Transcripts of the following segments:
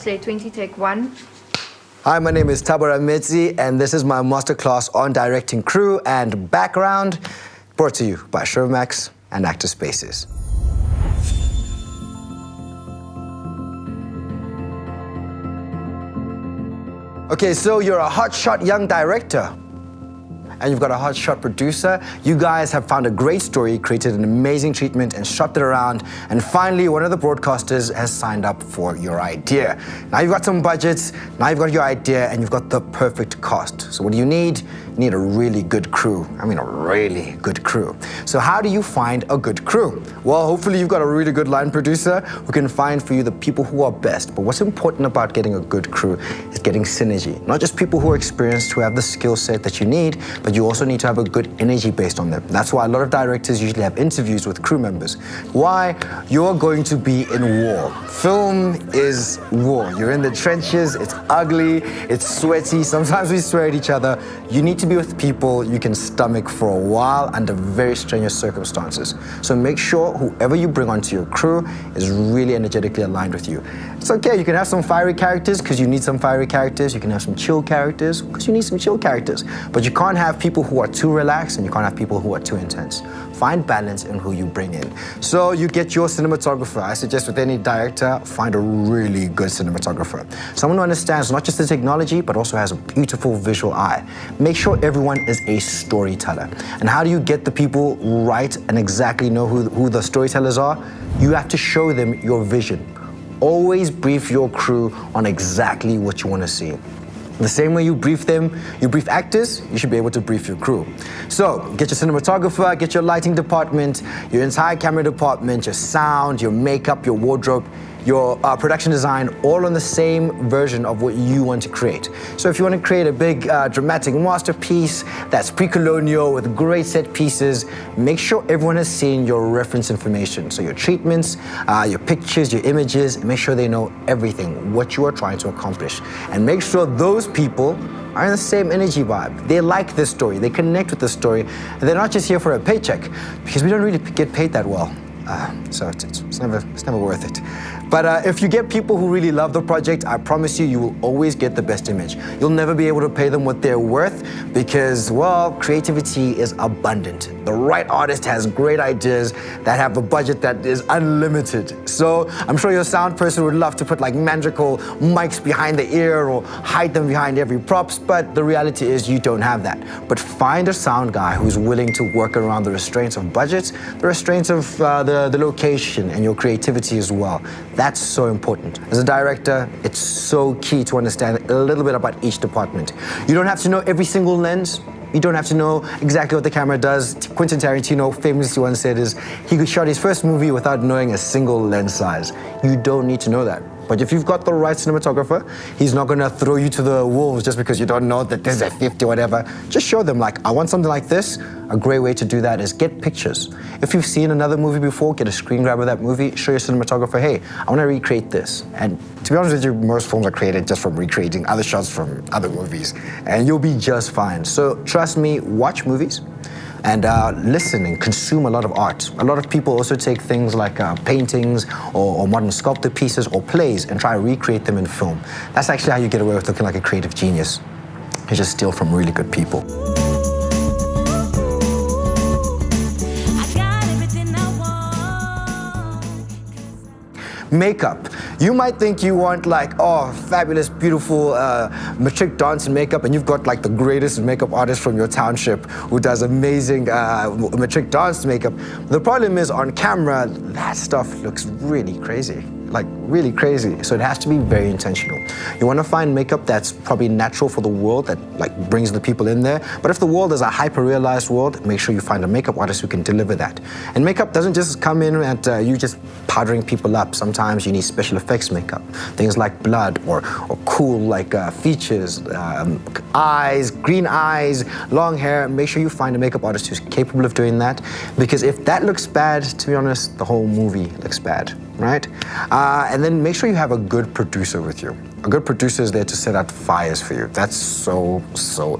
say 20, take 1. Hi, my name is Thabo Rametsi, and this is my masterclass on directing crew and background, brought to you by Showmax and Actor Spaces. Okay, so you're a hotshot young director, and you've got a hotshot producer. You guys have found a great story, created an amazing treatment, and shopped it around. And finally, one of the broadcasters has signed up for your idea. Now you've got some budgets, now you've got your idea, and you've got the perfect cast. So what do you need? You need a really good crew. I mean, a really good crew. So how do you find a good crew? Well, hopefully you've got a really good line producer who can find for you the people who are best. But what's important about getting a good crew is getting synergy. Not just people who are experienced, who have the skill set that you need, but you also need to have a good energy based on them. That's why a lot of directors usually have interviews with crew members. Why? You're going to be in war. Film is war. You're in the trenches, it's ugly, it's sweaty, sometimes we swear at each other. You need to be with people you can stomach for a while under very strenuous circumstances. So make sure whoever you bring onto your crew is really energetically aligned with you. It's okay, you can have some fiery characters because you need some fiery characters. You can have some chill characters because you need some chill characters. But you can't have people who are too relaxed and you can't have people who are too intense. Find balance in who you bring in. So you get your cinematographer. I suggest with any director, find a really good cinematographer. Someone who understands not just the technology, but also has a beautiful visual eye. Make sure everyone is a storyteller. And how do you get the people right and exactly know who the storytellers are? You have to show them your vision. Always brief your crew on exactly what you want to see. The same way you brief them, you brief actors, you should be able to brief your crew. So get your cinematographer, get your lighting department, your entire camera department, your sound, your makeup, your wardrobe, your production design, all on the same version of what you want to create. So if you want to create a big dramatic masterpiece that's pre-colonial with great set pieces, make sure everyone has seen your reference information. So your treatments, your pictures, your images, make sure they know everything, what you are trying to accomplish. And make sure those people are in the same energy vibe. They like this story, they connect with the story. They're not just here for a paycheck, because we don't really get paid that well. So it's never worth it. But if you get people who really love the project, I promise you, you will always get the best image. You'll never be able to pay them what they're worth because, well, creativity is abundant. The right artist has great ideas that have a budget that is unlimited. So I'm sure your sound person would love to put like magical mics behind the ear or hide them behind every props, but the reality is you don't have that. But find a sound guy who's willing to work around the restraints of budgets, the restraints of the location and your creativity as well. That's so important. As a director, it's so key to understand a little bit about each department. You don't have to know every single lens. You don't have to know exactly what the camera does. Quentin Tarantino famously once said he shot his first movie without knowing a single lens size. You don't need to know that. But if you've got the right cinematographer, he's not gonna throw you to the wolves just because you don't know that this is a 50 or whatever. Just show them like, I want something like this. A great way to do that is get pictures. If you've seen another movie before, get a screen grab of that movie, show your cinematographer, hey, I wanna recreate this. And to be honest with you, most films are created just from recreating other shots from other movies, and you'll be just fine. So trust me, watch movies, and listen and consume a lot of art. A lot of people also take things like paintings or modern sculpted pieces or plays and try to recreate them in film. That's actually how you get away with looking like a creative genius. You just steal from really good people. Makeup. You might think you want like, oh, fabulous, beautiful matric dance and makeup, and you've got like the greatest makeup artist from your township who does amazing matric dance makeup. The problem is on camera, that stuff looks really crazy. Like really crazy. So it has to be very intentional. You want to find makeup that's probably natural for the world, that like brings the people in there. But if the world is a hyper-realized world, make sure you find a makeup artist who can deliver that. And makeup doesn't just come in at you just powdering people up. Sometimes you need special effects makeup. Things like blood or cool like features, eyes, green eyes, long hair. Make sure you find a makeup artist who's capable of doing that. Because if that looks bad, to be honest, the whole movie looks bad, right? And then make sure you have a good producer with you. A good producer is there to set out fires for you. That's so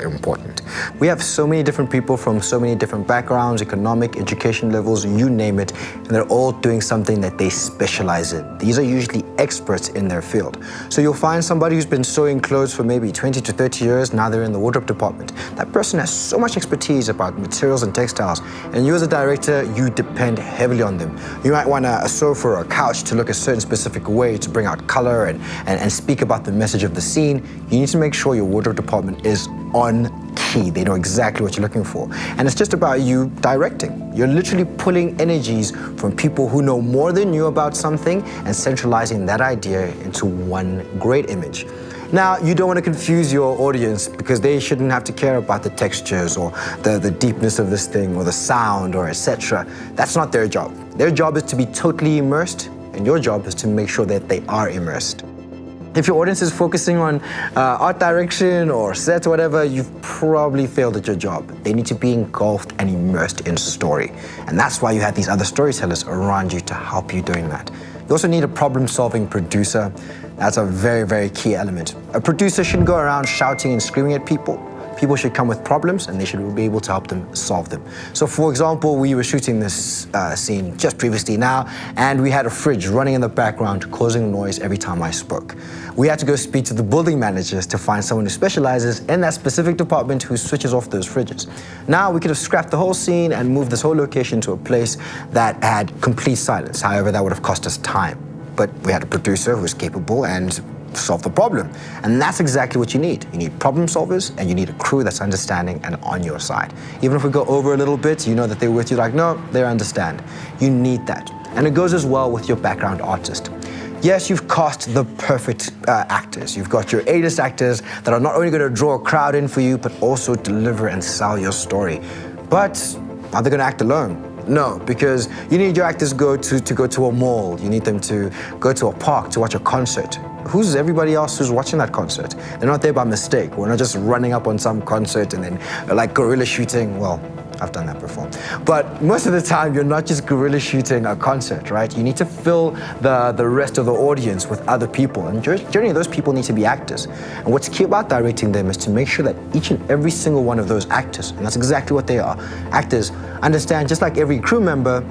important. We have so many different people from so many different backgrounds, economic, education levels, you name it, and they're all doing something that they specialize in. These are usually experts in their field. So you'll find somebody who's been sewing clothes for maybe 20 to 30 years, now they're in the wardrobe department. That person has so much expertise about materials and textiles, and you as a director, you depend heavily on them. You might want a sofa or a couch to look a certain specific way to bring out color and speak about the message of the scene. You need to make sure your wardrobe department is on key. They know exactly what you're looking for. And it's just about you directing. You're literally pulling energies from people who know more than you about something and centralizing that idea into one great image. Now, you don't want to confuse your audience because they shouldn't have to care about the textures or the deepness of this thing or the sound or etc. That's not their job. Their job is to be totally immersed, and your job is to make sure that they are immersed. If your audience is focusing on art direction or set or whatever, you've probably failed at your job. They need to be engulfed and immersed in story. And that's why you have these other storytellers around you to help you doing that. You also need a problem-solving producer. That's a very key element. A producer shouldn't go around shouting and screaming at people. People should come with problems and they should be able to help them solve them. So for example, we were shooting this scene just previously now, and we had a fridge running in the background causing noise every time I spoke. We had to go speak to the building managers to find someone who specializes in that specific department who switches off those fridges. Now we could have scrapped the whole scene and moved this whole location to a place that had complete silence. However, that would have cost us time. But we had a producer who was capable and solve the problem. And that's exactly what you need. You need problem solvers and you need a crew that's understanding and on your side. Even if we go over a little bit, you know that they're with you, like, no, they understand. You need that. And it goes as well with your background artist. Yes, you've cast the perfect actors. You've got your A-list actors that are not only going to draw a crowd in for you, but also deliver and sell your story. But are they going to act alone? No, because you need your actors to go to a mall. You need them to go to a park to watch a concert. Who's everybody else who's watching that concert? They're not there by mistake. We're not just running up on some concert and then like guerrilla shooting. Well, I've done that before. But most of the time, you're not just guerrilla shooting a concert, right? You need to fill the rest of the audience with other people. And generally, those people need to be actors. And what's key about directing them is to make sure that each and every single one of those actors, and that's exactly what they are, actors, understand, just like every crew member,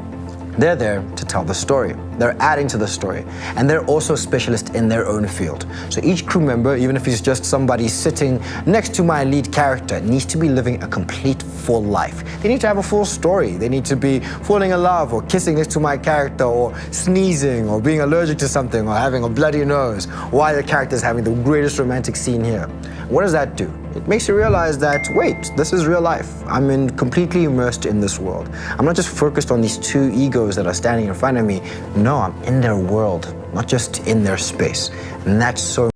they're there to tell the story. They're adding to the story. And they're also specialists in their own field. So each crew member, even if he's just somebody sitting next to my lead character, needs to be living a complete full life. They need to have a full story. They need to be falling in love or kissing next to my character or sneezing or being allergic to something or having a bloody nose while the character's having the greatest romantic scene here. What does that do? It makes you realize that, wait, this is real life. I'm completely immersed in this world. I'm not just focused on these two egos that are standing in front of me. No, I'm in their world, not just in their space. And that's so